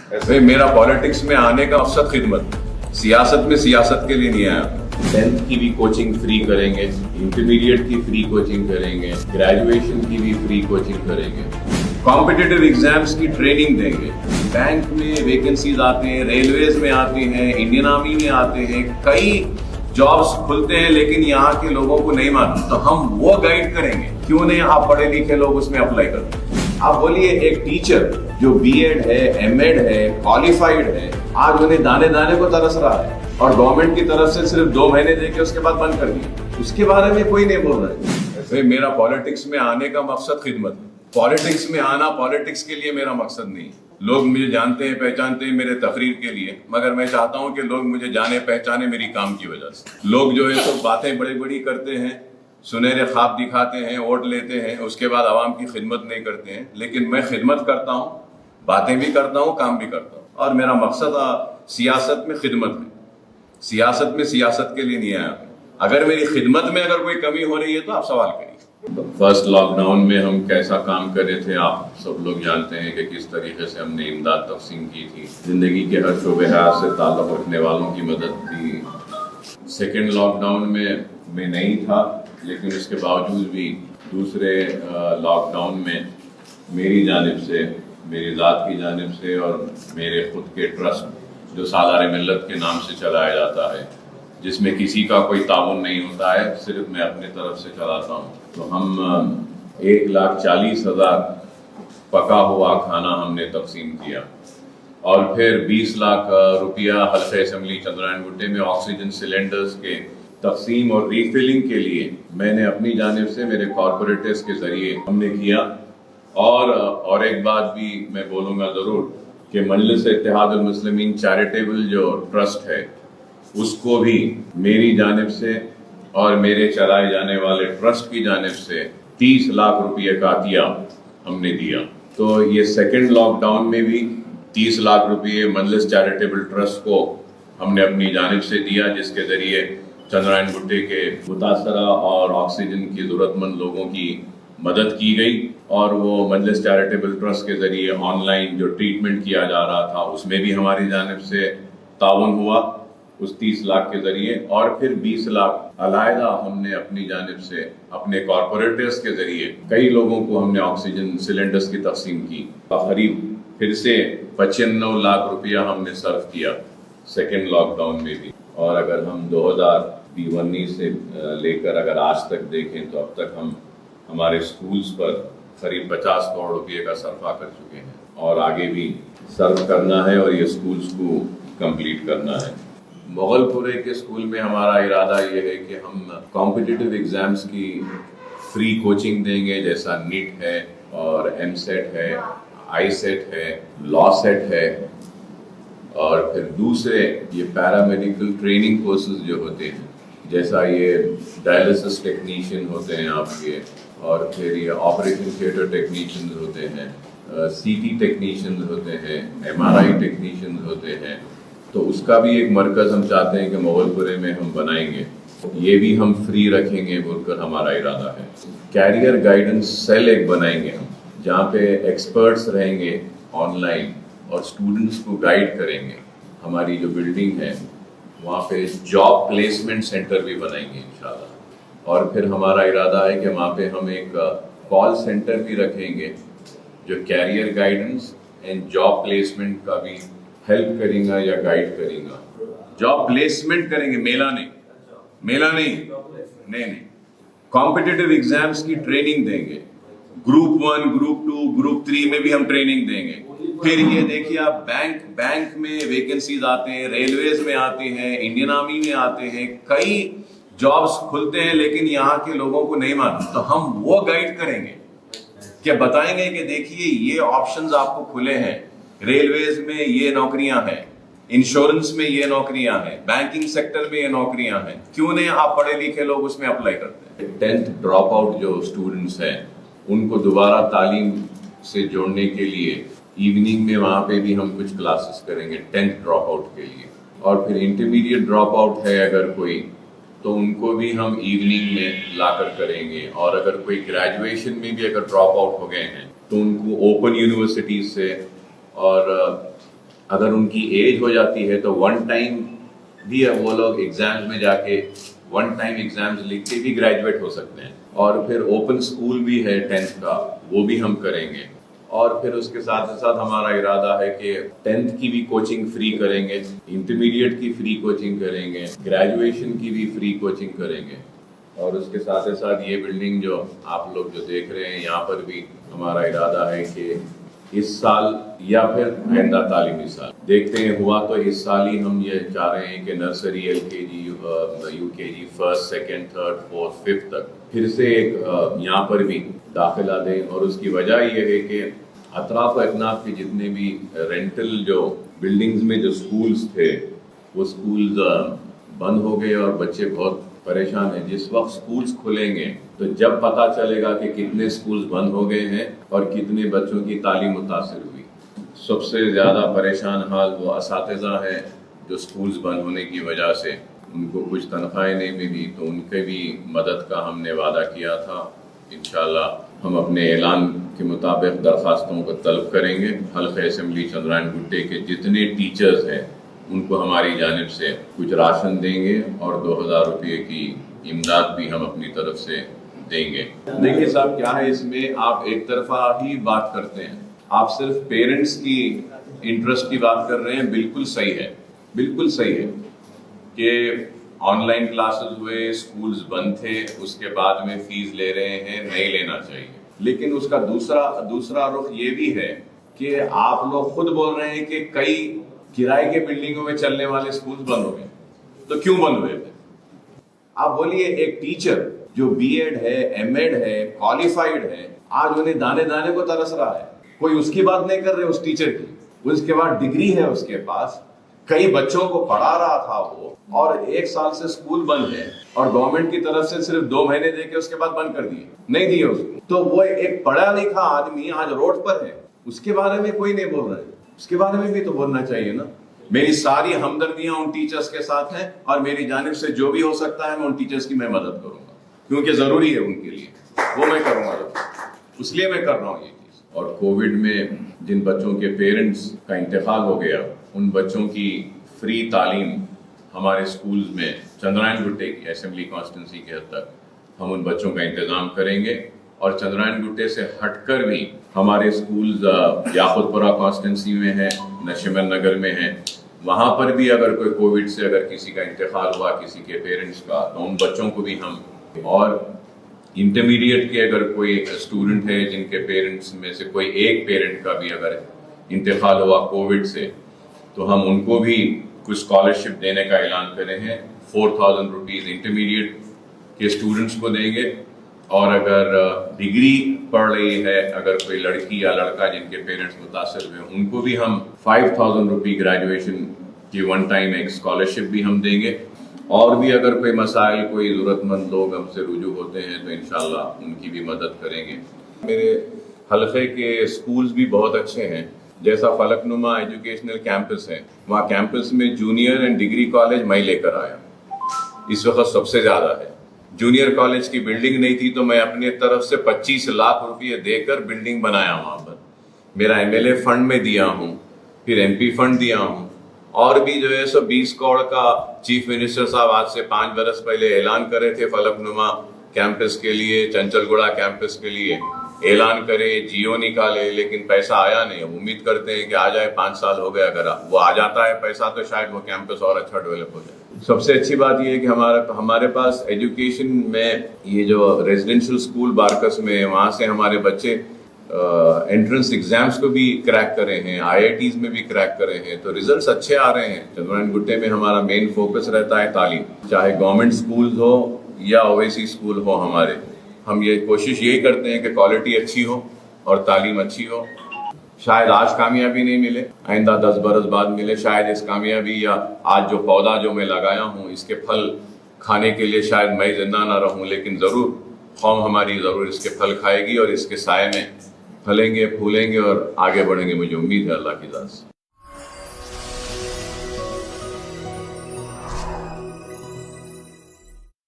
भाई मेरा पॉलिटिक्स में आने का मकसद खिदमत, सियासत में सियासत के लिए नहीं आया। 10th की भी कोचिंग फ्री करेंगे, इंटरमीडिएट की फ्री कोचिंग करेंगे, ग्रेजुएशन की भी फ्री कोचिंग करेंगे, कॉम्पिटिटिव एग्जाम्स की ट्रेनिंग देंगे। बैंक में वैकेंसीज आते हैं, रेलवेज में आते हैं, इंडियन आर्मी में आते हैं, कई जॉब्स खुलते हैं, लेकिन यहाँ के लोगों को नहीं मालूम, तो हम वो गाइड करेंगे। क्यों नहीं आप पढ़े लिखे लोग उसमें अप्लाई करते हैं? आप बोलिए एक टीचर जो बीएड है, एमएड है, क्वालिफाइड है, आज उन्हें दाने दाने को तरस रहा है और गवर्नमेंट की तरफ से सिर्फ 2 महीने देके उसके बाद बंद कर दिया, उसके बारे में कोई नहीं बोल रहा है। भाई मेरा पॉलिटिक्स में आने का मकसद खिदमत है। पॉलिटिक्स में आना पॉलिटिक्स के लिए मेरा मकसद नहीं। लोग मुझे जानते हैं, पहचानते हैं मेरे तकरीर के लिए, मगर मैं चाहता हूं कि लोग मुझे जाने पहचाने मेरी काम की वजह से। लोग जो है तो बातें बड़ी बड़ी करते हैं, सुनहरे ख्वाब दिखाते हैं, वोट लेते हैं, उसके बाद आवाम की खिदमत नहीं करते हैं। लेकिन मैं खिदमत करता हूं, बातें भी करता हूं, काम भी करता हूं, और मेरा मकसद सियासत में खिदमत है। सियासत में सियासत के लिए नहीं आया। अगर मेरी खिदमत में अगर कोई कमी हो रही है तो आप सवाल करिए। फर्स्ट लॉकडाउन में हम कैसा काम कर रहे थे आप सब लोग जानते हैं कि किस तरीके से हमने इमदाद तकसीम की थी, जिंदगी के हर शोबे हयात से ताल्लुक़ रखने वालों की मदद की। सेकेंड लॉकडाउन में मैं नहीं था, लेकिन उसके बावजूद भी दूसरे लॉकडाउन में मेरी जानिब से, मेरी ज़ात की जानिब से और मेरे खुद के ट्रस्ट जो सालार मिल्लत के नाम से चलाया जाता है, जिसमें किसी का कोई ताउन नहीं होता है, सिर्फ मैं अपने तरफ से चलाता हूँ, तो हम 1,40,000 पका हुआ खाना हमने तकसीम किया। और फिर 20 लाख रुपया हल्के असम्बली चंद्रायन गुट्टे में ऑक्सीजन सिलेंडर्स के तकसीम और रीफिलिंग के लिए मैंने अपनी जानिब से, मेरे कॉरपोरेटर्स के जरिए हमने किया। और एक बात भी मैं बोलूँगा ज़रूर कि मजलिस इत्तेहादुल मुस्लिमीन चैरिटेबल जो ट्रस्ट है, उसको भी मेरी जानिब से और मेरे चलाए जाने वाले ट्रस्ट की जानिब से 30 लाख रुपये का अतिया हमने दिया। तो ये सेकंड लॉकडाउन में भी 30 लाख रुपये मजलिस चैरिटेबल ट्रस्ट को हमने अपनी जानिब से दिया, जिसके ज़रिए चंद्रायन गुट्टे के मुतासरा और ऑक्सीजन की ज़रूरतमंद लोगों की मदद की गई। और वो मजलिस चैरिटेबल ट्रस्ट के ज़रिए ऑनलाइन जो ट्रीटमेंट किया जा रहा था, उसमें भी हमारी जानिब से ताउन हुआ उस 30 लाख के ज़रिए। और फिर 20 लाख अलहदा हमने अपनी जानिब से अपने कॉरपोरेटर्स के ज़रिए कई लोगों को हमने ऑक्सीजन सिलेंडर्स की तकसीम की। करीब फिर से 95 लाख रुपया हमने सर्व किया सेकेंड लॉकडाउन में भी। और अगर हम 2019 से लेकर अगर आज तक देखें तो अब तक हम हमारे स्कूल्स पर करीब 50 करोड़ रुपये का सर्फा कर चुके हैं, और आगे भी सर्व करना है और ये स्कूल्स को कंप्लीट करना है। मुगलपुरे के स्कूल में हमारा इरादा ये है कि हम कॉम्पिटिटिव एग्ज़ाम्स की फ्री कोचिंग देंगे, जैसा नीट है और एमसेट है, आईसेट है, लॉ सेट है, और फिर दूसरे ये पैरामेडिकल ट्रेनिंग कोर्सेज जो होते हैं, जैसा ये डायलिसिस टेक्नीशियन होते हैं आपके, और फिर ये ऑपरेशन थिएटर टेक्नीशियन होते हैं, सीटी टेक्नीशियन होते हैं, एमआरआई टेक्नीशियन होते हैं। तो उसका भी एक मरकज़ हम चाहते हैं कि मुगलपुरे में हम बनाएंगे, ये भी हम फ्री रखेंगे बोलकर हमारा इरादा है। कैरियर गाइडेंस सेल एक बनाएंगे हम, जहाँ पे एक्सपर्ट्स रहेंगे ऑनलाइन और स्टूडेंट्स को गाइड करेंगे। हमारी जो बिल्डिंग है वहाँ पे जॉब प्लेसमेंट सेंटर भी बनाएंगे इंशाल्लाह। और फिर हमारा इरादा है कि वहाँ पे हम एक कॉल सेंटर भी रखेंगे जो career guidance and job placement का भी हेल्प करेगा या गाइड करेगा। जॉब प्लेसमेंट करेंगे, मेला नहीं, कॉम्पिटिटिव एग्जाम्स की ट्रेनिंग देंगे। ग्रुप 1, ग्रुप 2, ग्रुप 3 में भी हम ट्रेनिंग देंगे। फिर ये देखिए आप बैंक में वैकेंसीज आते हैं, रेलवेज में आते हैं, इंडियन आर्मी में आते हैं, कई जॉब्स खुलते हैं, लेकिन यहाँ के लोगों को नहीं मालूम, तो हम वो गाइड करेंगे कि बताएंगे कि देखिए ये ऑप्शंस आपको खुले हैं, रेलवेज में ये नौकरियां हैं, इंश्योरेंस में ये नौकरियां हैं, बैंकिंग सेक्टर में ये नौकरियां हैं, क्यों नहीं आप पढ़े लिखे लोग उसमें अप्लाई करते हैं। 10th ड्रॉप आउट जो स्टूडेंट्स हैं उनको दोबारा तालीम से जोड़ने के लिए इवनिंग में वहाँ पे भी हम कुछ क्लासेस करेंगे 10th ड्रॉप आउट के लिए। और फिर इंटरमीडिएट ड्रॉप आउट है अगर कोई, तो उनको भी हम इवनिंग में लाकर करेंगे। और अगर कोई ग्रेजुएशन में भी अगर ड्रॉप आउट हो गए हैं तो उनको ओपन यूनिवर्सिटीज से और اگر ان کی ایج ہو جاتی ہے تو ون ٹائم بھی وہ لوگ ایگزامز میں جا کے ون ٹائم ایگزامز لکھ کے بھی گریجویٹ ہو سکتے ہیں. اور پھر اوپن اسکول بھی ہے 10th کا, وہ بھی ہم کریں گے. اور پھر اس کے ساتھ ساتھ ہمارا ارادہ ہے کہ 10th کی بھی کوچنگ فری کریں گے, انٹرمیڈیٹ کی فری کوچنگ کریں گے, گریجویشن کی بھی فری کوچنگ کریں گے. اور اس کے ساتھ ساتھ یہ بلڈنگ جو آپ لوگ جو دیکھ رہے ہیں یہاں پر بھی ہمارا ارادہ ہے کہ اس سال یا پھر آئندہ تعلیمی سال دیکھتے ہیں, ہوا تو اس سال ہی ہم یہ چاہ رہے ہیں کہ nursery, LKG, UKG, 1st, 2nd, 3rd, 4th, 5th تک پھر سے ایک یہاں پر بھی داخلہ دیں. اور اس کی وجہ یہ ہے کہ اطراف و اکناف کے جتنے بھی رینٹل جو بلڈنگز میں جو سکولز تھے وہ سکولز بند ہو گئے اور بچے بہت پریشان ہیں. جس وقت سکولز کھلیں گے تو جب پتہ چلے گا کہ کتنے سکولز بند ہو گئے ہیں اور کتنے بچوں کی تعلیم متاثر ہوئی. سب سے زیادہ پریشان حال وہ اساتذہ ہیں جو سکولز بند ہونے کی وجہ سے ان کو کچھ تنخواہیں نہیں ملی, تو ان کے بھی مدد کا ہم نے وعدہ کیا تھا. انشاءاللہ ہم اپنے اعلان کے مطابق درخواستوں کو طلب کریں گے. حلقہ اسمبلی چندرائن گٹے کے جتنے ٹیچرز ہیں ان کو ہماری جانب سے کچھ راشن دیں گے اور 2000 روپے کی امداد بھی ہم اپنی طرف سے دیں گے. دیکھیے صاحب کیا ہے, اس میں آپ ایک طرفہ ہی بات کرتے ہیں, آپ صرف پیرنٹس کی انٹرسٹ کی بات کر رہے ہیں. بالکل صحیح ہے, بالکل صحیح ہے کہ آن لائن کلاسز ہوئے, سکولز بند تھے, اس کے بعد میں فیس لے رہے ہیں, نہیں لینا چاہیے. لیکن اس کا دوسرا رخ یہ بھی ہے کہ آپ لوگ خود بول رہے ہیں کہ کئی کرائے کے بلڈنگوں میں چلنے والے سکولز بند ہو گئے. تو کیوں بند ہوئے تھے؟ آپ بولیے. ایک ٹیچر جو BEd ہے, MAd ہے, کوالیفائڈ ہے, آج انہیں دانے دانے کو ترس رہا ہے. کوئی اس کی بات نہیں کر رہے اس ٹیچر کی. اس کے بعد ڈگری ہے اس کے پاس, کئی بچوں کو پڑھا رہا تھا وہ, اور 1 سال سے سکول بند ہے اور گورنمنٹ کی طرف سے صرف 2 مہینے دے کے اس کے بعد بند کر دیے, نہیں دیے اس کو. تو وہ ایک پڑھا لکھا آدمی آج روڈ پر ہے, اس کے بارے میں کوئی نہیں بول رہا ہے. اس کے بارے میں بھی تو بولنا چاہیے نا. میری ساری ہمدردیاں ان ٹیچرز کے ساتھ ہیں اور میری جانب سے جو بھی ہو سکتا ہے میں ان ٹیچرز کی میں مدد کروں گا, کیونکہ ضروری ہے ان کے لیے, وہ میں کروں گا, اس لیے میں کر رہا ہوں یہ چیز. اور کووڈ میں جن بچوں کے پیرنٹس کا انتقال ہو گیا ان بچوں کی فری تعلیم ہمارے سکولز میں چندرائن گٹے کی اسمبلی کانسٹیٹنسی کے حد تک ہم ان بچوں کا انتظام کریں گے. اور چندرائن گٹے سے ہٹ کر بھی ہمارے سکولز یاقوت پورہ کانسٹیٹنسی میں ہیں, نشیمن نگر میں ہیں, وہاں پر بھی اگر کوئی کووڈ سے اگر کسی کا انتقال ہوا کسی کے پیرنٹس کا تو ان بچوں کو بھی ہم, اور انٹرمیڈیٹ کے اگر کوئی اسٹوڈنٹ ہے جن کے پیرنٹس میں سے کوئی ایک پیرنٹ کا بھی اگر انتقال ہوا کووڈ سے تو ہم ان کو بھی کچھ اسکالرشپ دینے کا اعلان کرے ہیں. 4000 روپیز انٹرمیڈیٹ کے اسٹوڈنٹس کو دیں گے. اور اگر ڈگری پڑھ رہی ہے اگر کوئی لڑکی یا لڑکا جن کے پیرنٹس متاثر ہوئے ان کو بھی ہم 5000 روپی گریجویشن کی ون ٹائم ایک اسکالرشپ بھی ہم دیں گے. اور بھی اگر کوئی مسائل کوئی ضرورت مند لوگ ہم سے رجوع ہوتے ہیں تو انشاءاللہ ان کی بھی مدد کریں گے. میرے حلقے کے اسکولز بھی بہت اچھے ہیں, جیسا فلک نما ایجوکیشنل کیمپس ہے, وہاں کیمپس میں جونیئر اینڈ ڈگری کالج میں لے کر آیا, اس وقت سب سے زیادہ ہے. جونیئر کالج کی بلڈنگ نہیں تھی تو میں اپنے طرف سے 25 لاکھ روپے دے کر بلڈنگ بنایا وہاں پر. میرا MLA فنڈ میں دیا ہوں, پھر MP فنڈ دیا ہوں, اور بھی جو ہے 20 کروڑ کا چیف منسٹر صاحب آج سے 5 برس پہلے اعلان کرے تھے فلک نما کیمپس کے لیے, چنچل گوڑا کیمپس کے لیے اعلان کرے, جیو نکالے, لیکن پیسہ آیا نہیں. امید کرتے ہیں کہ آ جائے, 5 سال ہو گئے, اگر وہ آ جاتا ہے پیسہ تو شاید وہ کیمپس اور اچھا ڈیولپ ہو جائے. سب سے اچھی بات یہ ہے کہ ہمارے پاس ایجوکیشن میں یہ جو ریزیڈینشل اسکول بارکس میں وہاں سے ہمارے بچے انٹرنس ایگزامس کو بھی کریک کرے ہیں, IITs میں بھی کریک کرے ہیں, تو ریزلٹس اچھے آ رہے ہیں. چندرائن گٹے میں ہمارا مین فوکس رہتا ہے تعلیم, چاہے گورنمنٹ اسکولز ہو یا OIC اسکول ہو ہمارے. ہم یہ کوشش یہی کرتے ہیں کہ کوالٹی اچھی ہو اور تعلیم اچھی ہو. شاید آج کامیابی نہیں ملے, آئندہ 10 برس بعد ملے. شاید اس کامیابی یا آج جو پودا جو میں لگایا ہوں اس کے پھل کھانے کے لیے شاید میں زندہ نہ رہوں, لیکن ضرور قوم ہماری ضرور اس کے پھل کھائے گی اور اس کے سائے میں پھلیں گے, پھولیں گے اور آگے بڑھیں گے. مجھے امید ہے اللہ کی ذات سے.